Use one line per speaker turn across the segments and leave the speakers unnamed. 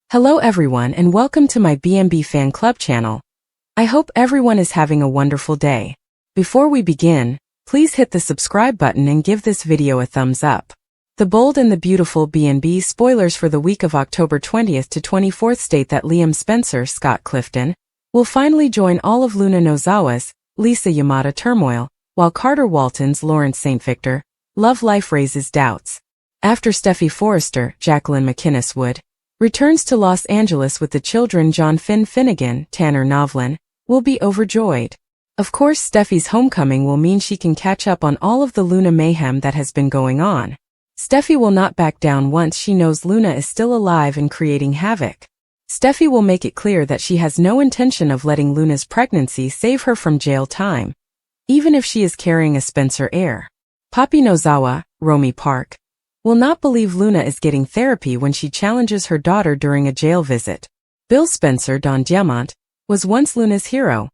Hello everyone and welcome to my B&B Fan Club channel. I hope everyone is having a wonderful day. Before we begin, please hit the subscribe button and give this video a thumbs up. The Bold and the Beautiful B&B spoilers for the week of October 20th to 24th state that Liam Spencer, Scott Clifton, will finally join all of Luna Nozawa's, Lisa Yamada turmoil, while Carter Walton's Lawrence St. Victor love life raises doubts. After Steffy Forrester, Jacqueline McInnes Wood, returns to Los Angeles with the children, John Finnegan, Tanner Novlin, will be overjoyed. Of course, Steffy's homecoming will mean she can catch up on all of the Luna mayhem that has been going on. Steffy will not back down once she knows Luna is still alive and creating havoc. Steffy will make it clear that she has no intention of letting Luna's pregnancy save her from jail time, even if she is carrying a Spencer heir. Poppy Nozawa, Romy Park, will not believe Luna is getting therapy when she challenges her daughter during a jail visit. Bill Spencer, Don Diamant, was once Luna's hero,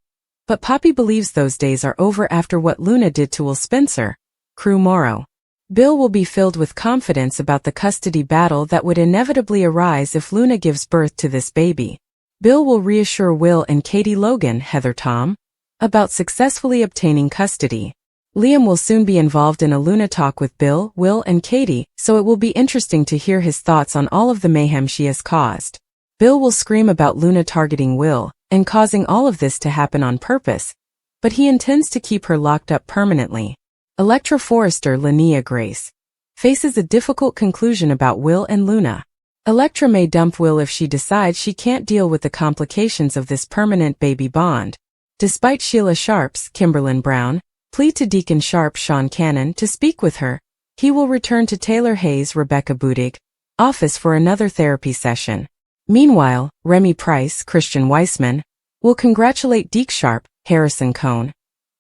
but Poppy believes those days are over after what Luna did to Will Spencer, Crew Morrow. Bill will be filled with confidence about the custody battle that would inevitably arise if Luna gives birth to this baby. Bill will reassure Will and Katie Logan, Heather Tom, about successfully obtaining custody. Liam will soon be involved in a Luna talk with Bill, Will, and Katie, so it will be interesting to hear his thoughts on all of the mayhem she has caused. Bill will scream about Luna targeting Will and causing all of this to happen on purpose, but he intends to keep her locked up permanently. Electra Forrester, Linnea Grace, faces a difficult conclusion about Will and Luna. Electra may dump Will if she decides she can't deal with the complications of this permanent baby bond. Despite Sheila Sharp's, Kimberlyn Brown, plea to Deacon Sharp, Sean Cannon, to speak with her, he will return to Taylor Hayes' Rebecca Budig office for another therapy session. Meanwhile, Remy Price, Christian Weissman, will congratulate Deke Sharp, Harrison Cohn,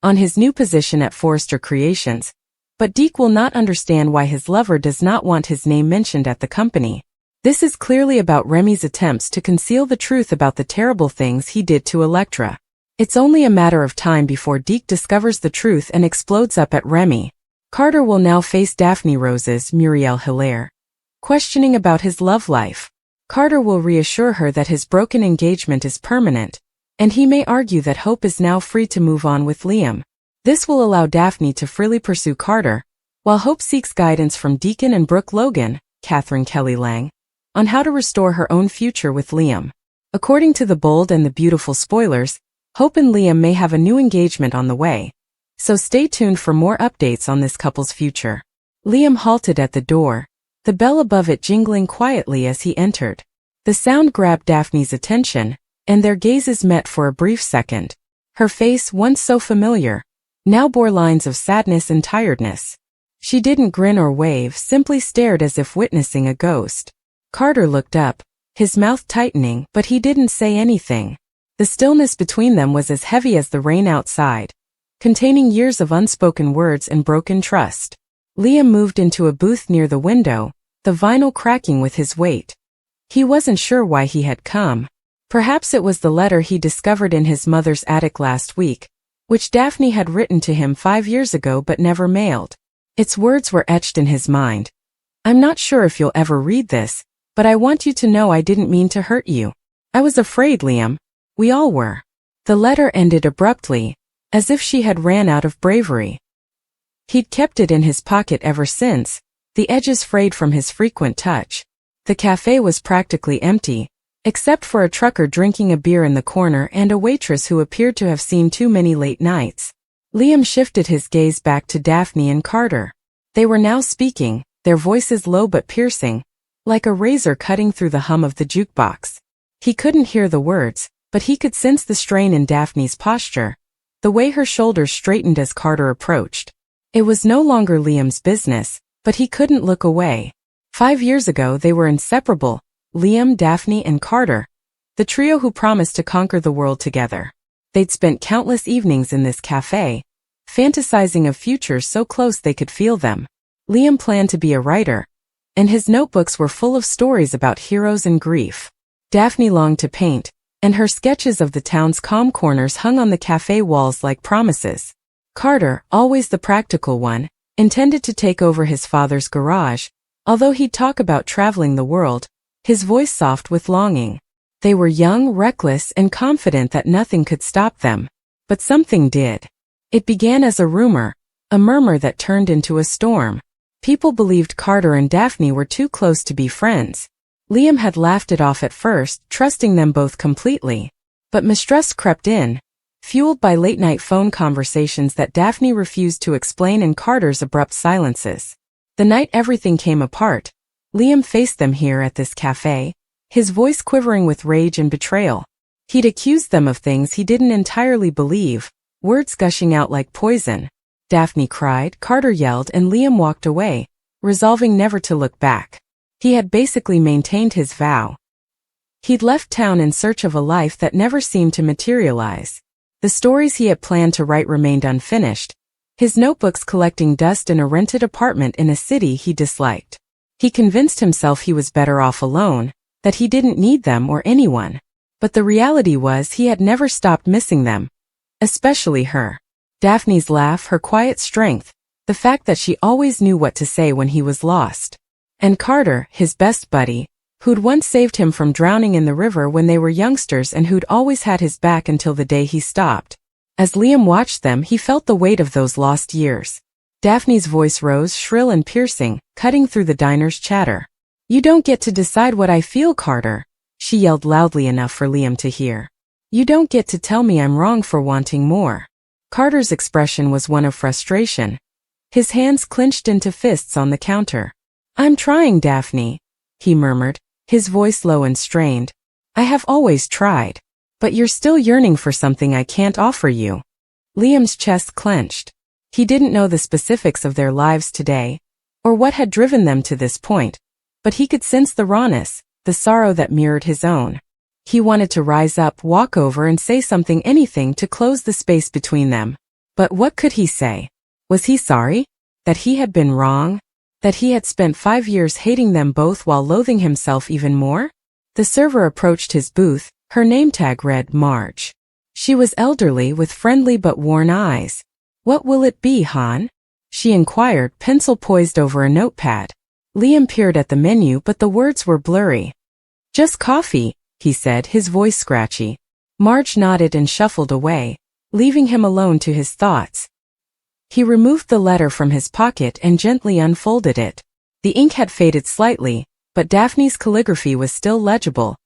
on his new position at Forrester Creations, but Deke will not understand why his lover does not want his name mentioned at the company. This is clearly about Remy's attempts to conceal the truth about the terrible things he did to Electra. It's only a matter of time before Deke discovers the truth and explodes up at Remy. Carter will now face Daphne Rose's Muriel Hilaire, questioning about his love life. Carter will reassure her that his broken engagement is permanent, and he may argue that Hope is now free to move on with Liam. This will allow Daphne to freely pursue Carter, while Hope seeks guidance from Deacon and Brooke Logan, Catherine Kelly Lang, on how to restore her own future with Liam. According to the Bold and the Beautiful spoilers, Hope and Liam may have a new engagement on the way, so stay tuned for more updates on this couple's future. Liam halted at the door, the bell above it jingling quietly as he entered. The sound grabbed Daphne's attention, and their gazes met for a brief second. Her face, once so familiar, now bore lines of sadness and tiredness. She didn't grin or wave, simply stared as if witnessing a ghost. Carter looked up, his mouth tightening, but he didn't say anything. The stillness between them was as heavy as the rain outside, containing years of unspoken words and broken trust. Liam moved into a booth near the window, the vinyl cracking with his weight. He wasn't sure why he had come. Perhaps it was the letter he discovered in his mother's attic last week, which Daphne had written to him 5 years ago but never mailed. Its words were etched in his mind. "I'm not sure if you'll ever read this, but I want you to know I didn't mean to hurt you. I was afraid, Liam. We all were." The letter ended abruptly, as if she had ran out of bravery. He'd kept it in his pocket ever since, the edges frayed from his frequent touch. The cafe was practically empty, except for a trucker drinking a beer in the corner and a waitress who appeared to have seen too many late nights. Liam shifted his gaze back to Daphne and Carter. They were now speaking, their voices low but piercing, like a razor cutting through the hum of the jukebox. He couldn't hear the words, but he could sense the strain in Daphne's posture, the way her shoulders straightened as Carter approached. It was no longer Liam's business, but he couldn't look away. 5 years ago they were inseparable, Liam, Daphne, and Carter, the trio who promised to conquer the world together. They'd spent countless evenings in this cafe, fantasizing of futures so close they could feel them. Liam planned to be a writer, and his notebooks were full of stories about heroes and grief. Daphne longed to paint, and her sketches of the town's calm corners hung on the cafe walls like promises. Carter, always the practical one, intended to take over his father's garage, although he'd talk about traveling the world, his voice soft with longing. They were young, reckless, and confident that nothing could stop them. But something did. It began as a rumor, a murmur that turned into a storm. People believed Carter and Daphne were too close to be friends. Liam had laughed it off at first, trusting them both completely. But mistrust crept in, fueled by late-night phone conversations that Daphne refused to explain and Carter's abrupt silences. The night everything came apart, Liam faced them here at this cafe, his voice quivering with rage and betrayal. He'd accused them of things he didn't entirely believe, words gushing out like poison. Daphne cried, Carter yelled, and Liam walked away, resolving never to look back. He had basically maintained his vow. He'd left town in search of a life that never seemed to materialize. The stories he had planned to write remained unfinished, his notebooks collecting dust in a rented apartment in a city he disliked. He convinced himself he was better off alone, that he didn't need them or anyone. But the reality was he had never stopped missing them. Especially her. Daphne's laugh, her quiet strength, the fact that she always knew what to say when he was lost. And Carter, his best buddy, who'd once saved him from drowning in the river when they were youngsters and who'd always had his back until the day he stopped. As Liam watched them, he felt the weight of those lost years. Daphne's voice rose, shrill and piercing, cutting through the diner's chatter. You don't get to decide what I feel, Carter, she yelled loudly enough for Liam to hear. You don't get to tell me I'm wrong for wanting more. Carter's expression was one of frustration. His hands clenched into fists on the counter. I'm trying, Daphne, he murmured, his voice low and strained. I have always tried. But you're still yearning for something I can't offer you. Liam's chest clenched. He didn't know the specifics of their lives today, or what had driven them to this point, but he could sense the rawness, the sorrow that mirrored his own. He wanted to rise up, walk over and say something, anything to close the space between them. But what could he say? Was he sorry? That he had been wrong? That he had spent 5 years hating them both while loathing himself even more? The server approached his booth, her name tag read Marge. She was elderly with friendly but worn eyes. What will it be, hon? She inquired, pencil poised over a notepad. Liam peered at the menu but the words were blurry. Just coffee, he said, his voice scratchy. Marge nodded and shuffled away, leaving him alone to his thoughts. He removed the letter from his pocket and gently unfolded it. The ink had faded slightly, but Daphne's calligraphy was still legible,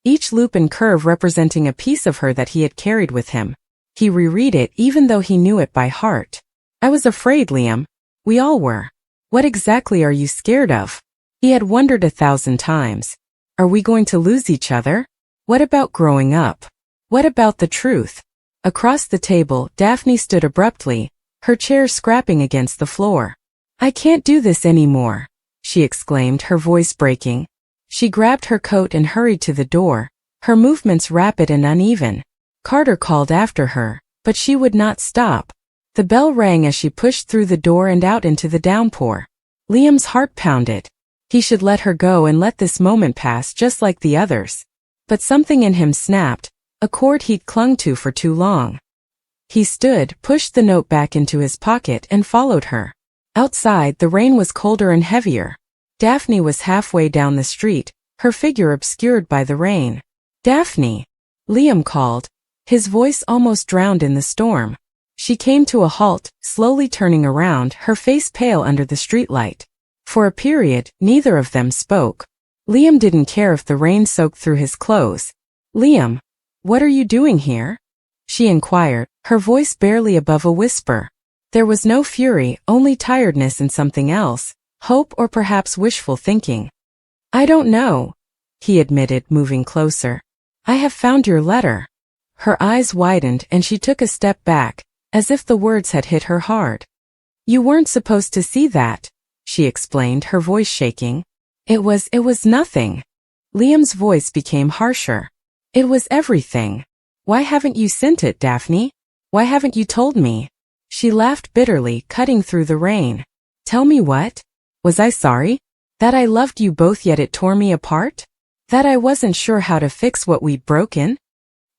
each loop and curve representing a piece of her that he had carried with him. He reread it even though he knew it by heart. I was afraid, Liam. We all were. What exactly are you scared of? He had wondered 1,000 times. Are we going to lose each other? What about growing up? What about the truth? Across the table, Daphne stood abruptly, her chair scraping against the floor. I can't do this anymore, she exclaimed, her voice breaking. She grabbed her coat and hurried to the door, her movements rapid and uneven. Carter called after her, but she would not stop. The bell rang as she pushed through the door and out into the downpour. Liam's heart pounded. He should let her go and let this moment pass just like the others. But something in him snapped, a cord he'd clung to for too long. He stood, pushed the note back into his pocket and followed her. Outside, the rain was colder and heavier. Daphne was halfway down the street, her figure obscured by the rain. Daphne! Liam called, his voice almost drowned in the storm. She came to a halt, slowly turning around, her face pale under the streetlight. For a period, neither of them spoke. Liam didn't care if the rain soaked through his clothes. Liam, what are you doing here? She inquired, her voice barely above a whisper. There was no fury, only tiredness and something else, hope or perhaps wishful thinking. I don't know, he admitted, moving closer. I have found your letter. Her eyes widened and she took a step back, as if the words had hit her hard. You weren't supposed to see that, she explained, her voice shaking. It was nothing. Liam's voice became harsher. It was everything. Why haven't you sent it, Daphne? Why haven't you told me? She laughed bitterly, cutting through the rain. Tell me what? Was I sorry? That I loved you both yet it tore me apart? That I wasn't sure how to fix what we'd broken?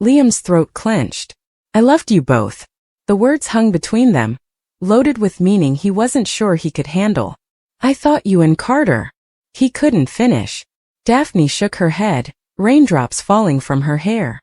Liam's throat clenched. I loved you both. The words hung between them, loaded with meaning he wasn't sure he could handle. I thought you and Carter. He couldn't finish. Daphne shook her head, raindrops falling from her hair.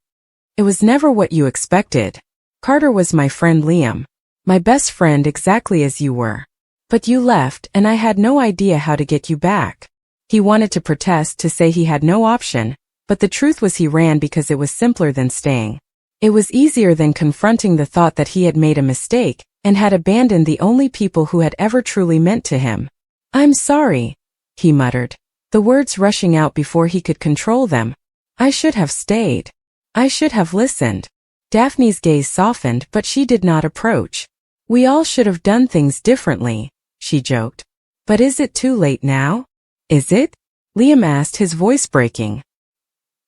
It was never what you expected. Carter was my friend Liam. My best friend exactly as you were. But you left and I had no idea how to get you back. He wanted to protest, to say he had no option, but the truth was he ran because it was simpler than staying. It was easier than confronting the thought that he had made a mistake and had abandoned the only people who had ever truly meant to him. I'm sorry, he muttered, the words rushing out before he could control them. I should have stayed. I should have listened. Daphne's gaze softened, but she did not approach. We all should have done things differently, she joked. But is it too late now? Is it? Liam asked, his voice breaking.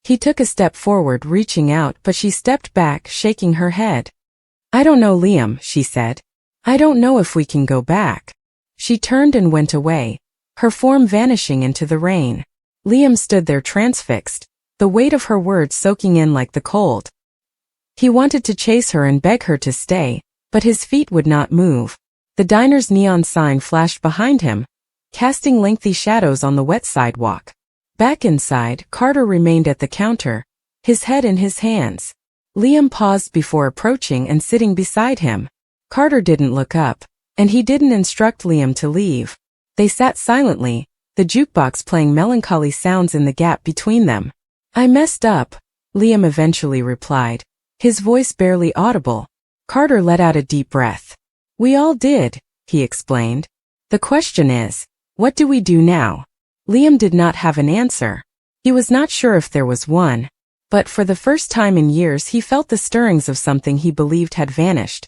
He took a step forward, reaching out, but she stepped back, shaking her head. I don't know, Liam, she said. I don't know if we can go back. She turned and went away, her form vanishing into the rain. Liam stood there transfixed, the weight of her words soaking in like the cold. He wanted to chase her and beg her to stay, but his feet would not move. The diner's neon sign flashed behind him, casting lengthy shadows on the wet sidewalk. Back inside, Carter remained at the counter, his head in his hands. Liam paused before approaching and sitting beside him. Carter didn't look up, and he didn't instruct Liam to leave. They sat silently, the jukebox playing melancholy sounds in the gap between them. I messed up, Liam eventually replied, his voice barely audible. Carter let out a deep breath. We all did, he explained. The question is, what do we do now? Liam did not have an answer. He was not sure if there was one. But for the first time in years he felt the stirrings of something he believed had vanished.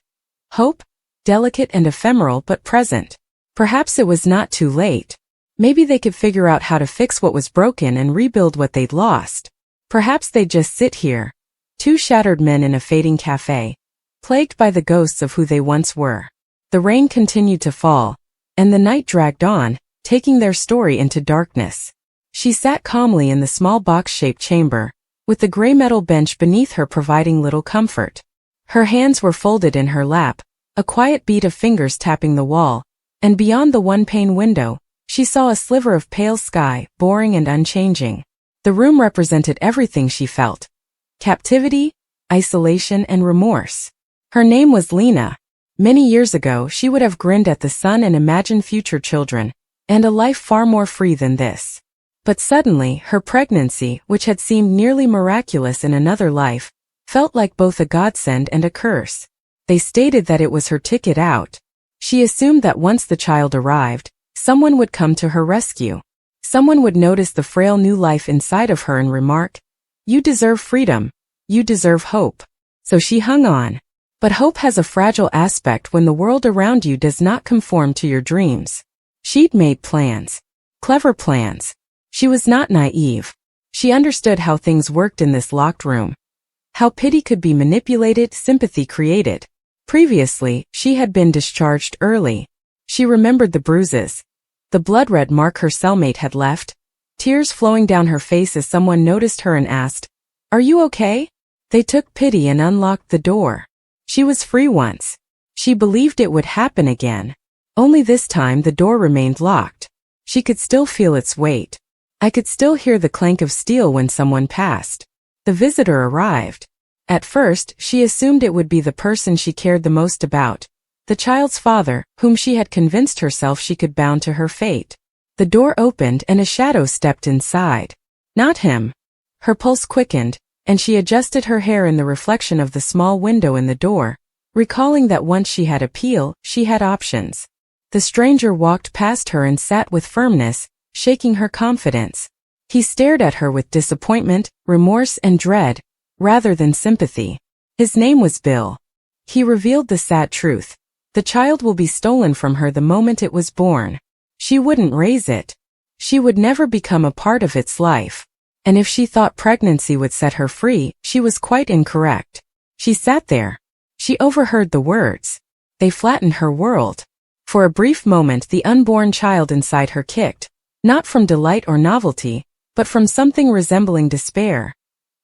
Hope? Delicate and ephemeral but present. Perhaps it was not too late. Maybe they could figure out how to fix what was broken and rebuild what they'd lost. Perhaps they'd just sit here, two shattered men in a fading cafe, plagued by the ghosts of who they once were. The rain continued to fall, and the night dragged on, taking their story into darkness. She sat calmly in the small box-shaped chamber, with the gray metal bench beneath her providing little comfort. Her hands were folded in her lap, a quiet beat of fingers tapping the wall, and beyond the one-pane window, she saw a sliver of pale sky, boring and unchanging. The room represented everything she felt: captivity, isolation, and remorse. Her name was Lena. Many years ago she would have grinned at the sun and imagined future children, and a life far more free than this. But suddenly, her pregnancy, which had seemed nearly miraculous in another life, felt like both a godsend and a curse. They stated that it was her ticket out. She assumed that once the child arrived, someone would come to her rescue. Someone would notice the frail new life inside of her and remark, "You deserve freedom. You deserve hope." So she hung on. But hope has a fragile aspect when the world around you does not conform to your dreams. She'd made plans. Clever plans. She was not naive. She understood how things worked in this locked room. How pity could be manipulated, sympathy created. Previously, she had been discharged early. She remembered the bruises, the blood-red mark her cellmate had left, tears flowing down her face as someone noticed her and asked, "Are you okay?" They took pity and unlocked the door. She was free once. She believed it would happen again. Only this time the door remained locked. She could still feel its weight. I could still hear the clank of steel when someone passed. The visitor arrived. At first, she assumed it would be the person she cared the most about, the child's father, whom she had convinced herself she could bound to her fate. The door opened and a shadow stepped inside. Not him. Her pulse quickened, and she adjusted her hair in the reflection of the small window in the door, recalling that once she had appeal, she had options. The stranger walked past her and sat with firmness, shaking her confidence. He stared at her with disappointment, remorse, and dread, rather than sympathy. His name was Bill. He revealed the sad truth. The child will be stolen from her the moment it was born. She wouldn't raise it. She would never become a part of its life. And if she thought pregnancy would set her free, she was quite incorrect. She sat there. She overheard the words. They flattened her world. For a brief moment the unborn child inside her kicked, not from delight or novelty, but from something resembling despair.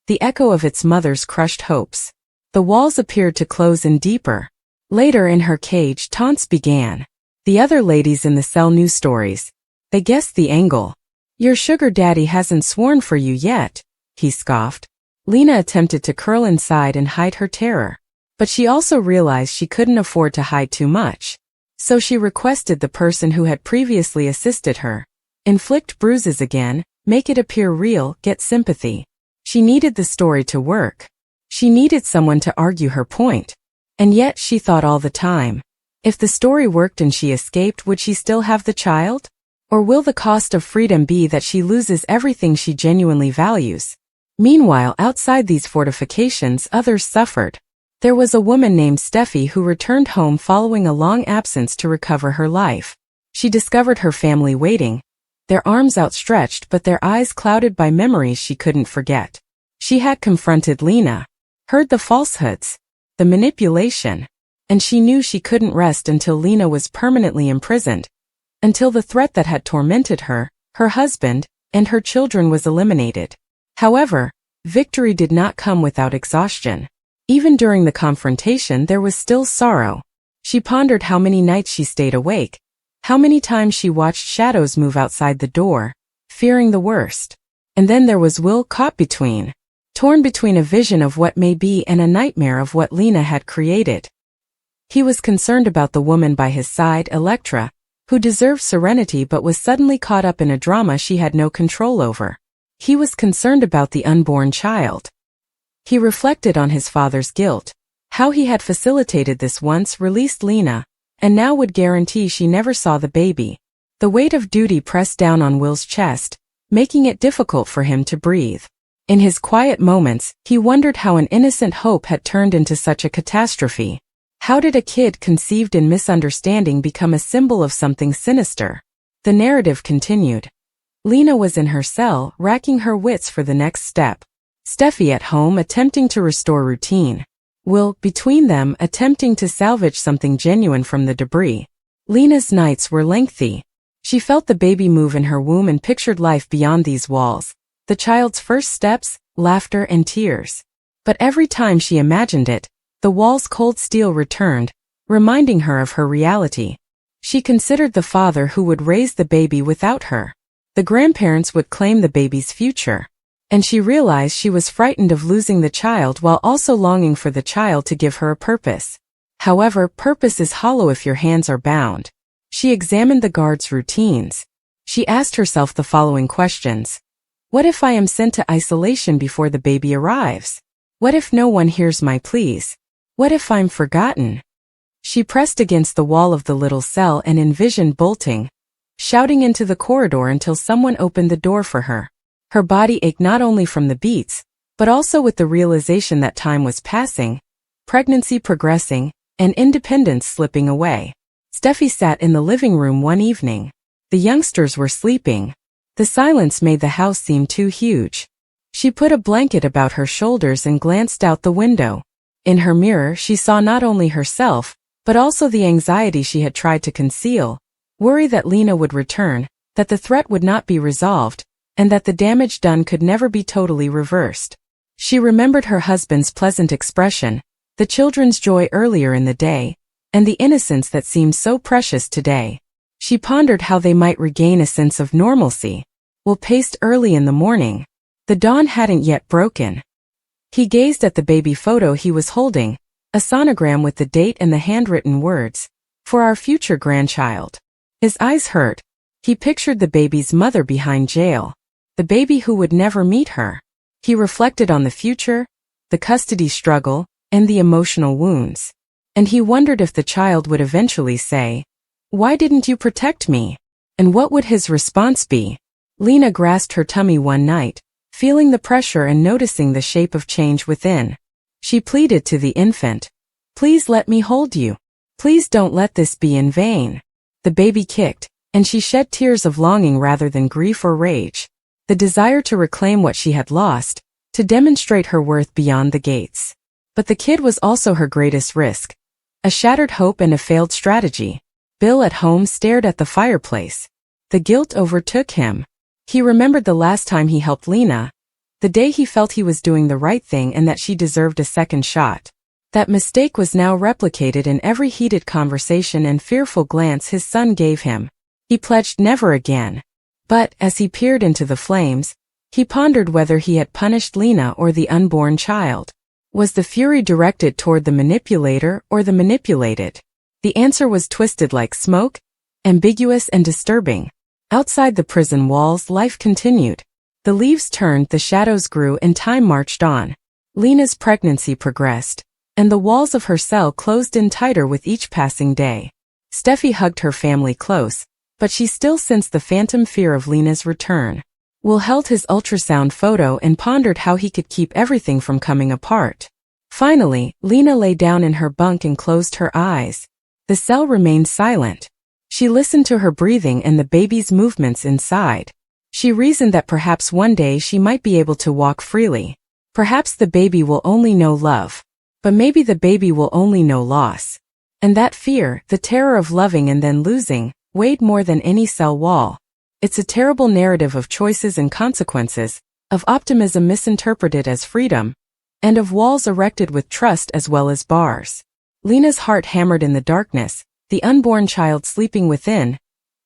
The echo of its mother's crushed hopes. The walls appeared to close in deeper. Later in her cage taunts began. The other ladies in the cell knew stories. They guessed the angle. Your sugar daddy hasn't sworn for you yet, he scoffed. Lena attempted to curl inside and hide her terror. But she also realized she couldn't afford to hide too much. So she requested the person who had previously assisted her inflict bruises again, make it appear real, get sympathy. She needed the story to work. She needed someone to argue her point. And yet she thought all the time, if the story worked and she escaped, would she still have the child? Or will the cost of freedom be that she loses everything she genuinely values? Meanwhile, outside these fortifications, others suffered. There was a woman named Steffi who returned home following a long absence to recover her life. She discovered her family waiting, their arms outstretched but their eyes clouded by memories she couldn't forget. She had confronted Lena, heard the falsehoods, the manipulation, and she knew she couldn't rest until Lena was permanently imprisoned, until the threat that had tormented her, her husband, and her children was eliminated. However, victory did not come without exhaustion. Even during the confrontation there was still sorrow. She pondered how many nights she stayed awake, how many times she watched shadows move outside the door, fearing the worst. And then there was Will, caught between, torn between a vision of what may be and a nightmare of what Lena had created. He was concerned about the woman by his side, Electra, who deserved serenity but was suddenly caught up in a drama she had no control over. He was concerned about the unborn child. He reflected on his father's guilt, how he had facilitated this once released Lena, and now would guarantee she never saw the baby. The weight of duty pressed down on Will's chest, making it difficult for him to breathe. In his quiet moments, he wondered how an innocent hope had turned into such a catastrophe. How did a kid conceived in misunderstanding become a symbol of something sinister? The narrative continued. Lena was in her cell, racking her wits for the next step. Steffi at home, attempting to restore routine. Will, between them, attempting to salvage something genuine from the debris. Lena's nights were lengthy. She felt the baby move in her womb and pictured life beyond these walls, the child's first steps, laughter and tears. But every time she imagined it, the wall's cold steel returned, reminding her of her reality. She considered the father who would raise the baby without her. The grandparents would claim the baby's future. And she realized she was frightened of losing the child while also longing for the child to give her a purpose. However, purpose is hollow if your hands are bound. She examined the guards' routines. She asked herself the following questions. What if I am sent to isolation before the baby arrives? What if no one hears my pleas? What if I'm forgotten? She pressed against the wall of the little cell and envisioned bolting, shouting into the corridor until someone opened the door for her. Her body ached not only from the beats, but also with the realization that time was passing, pregnancy progressing, and independence slipping away. Steffi sat in the living room one evening. The youngsters were sleeping. The silence made the house seem too huge. She put a blanket about her shoulders and glanced out the window. In her mirror she saw not only herself, but also the anxiety she had tried to conceal, worry that Lena would return, that the threat would not be resolved, and that the damage done could never be totally reversed. She remembered her husband's pleasant expression, the children's joy earlier in the day, and the innocence that seemed so precious today. She pondered how they might regain a sense of normalcy. Will paced early in the morning. The dawn hadn't yet broken. He gazed at the baby photo he was holding, a sonogram with the date and the handwritten words, "For our future grandchild." His eyes hurt. He pictured the baby's mother behind jail. The baby who would never meet her. He reflected on the future, the custody struggle, and the emotional wounds. And he wondered if the child would eventually say, "Why didn't you protect me?" And what would his response be? Lena grasped her tummy one night, feeling the pressure and noticing the shape of change within. She pleaded to the infant, "Please let me hold you. Please don't let this be in vain." The baby kicked, and she shed tears of longing rather than grief or rage. The desire to reclaim what she had lost, to demonstrate her worth beyond the gates. But the kid was also her greatest risk. A shattered hope and a failed strategy. Bill at home stared at the fireplace. The guilt overtook him. He remembered the last time he helped Lena, the day he felt he was doing the right thing and that she deserved a second shot. That mistake was now replicated in every heated conversation and fearful glance his son gave him. He pledged never again. But, as he peered into the flames, he pondered whether he had punished Lena or the unborn child. Was the fury directed toward the manipulator or the manipulated? The answer was twisted like smoke, ambiguous and disturbing. Outside the prison walls, life continued. The leaves turned, the shadows grew, and time marched on. Lena's pregnancy progressed, and the walls of her cell closed in tighter with each passing day. Steffi hugged her family close, but she still sensed the phantom fear of Lena's return. Will held his ultrasound photo and pondered how he could keep everything from coming apart. Finally, Lena lay down in her bunk and closed her eyes. The cell remained silent. She listened to her breathing and the baby's movements inside. She reasoned that perhaps one day she might be able to walk freely. Perhaps the baby will only know love. But maybe the baby will only know loss. And that fear, the terror of loving and then losing, weighed more than any cell wall. It's a terrible narrative of choices and consequences, of optimism misinterpreted as freedom, and of walls erected with trust as well as bars. Lena's heart hammered in the darkness, the unborn child sleeping within,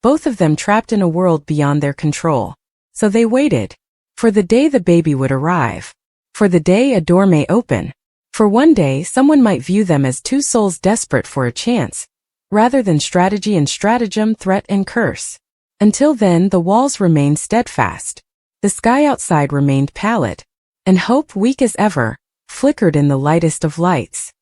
both of them trapped in a world beyond their control. So they waited. For the day the baby would arrive. For the day a door may open. For one day someone might view them as two souls desperate for a chance, rather than strategy and stratagem, threat and curse. Until then, the walls remained steadfast. The sky outside remained pallid, and hope, weak as ever, flickered in the lightest of lights.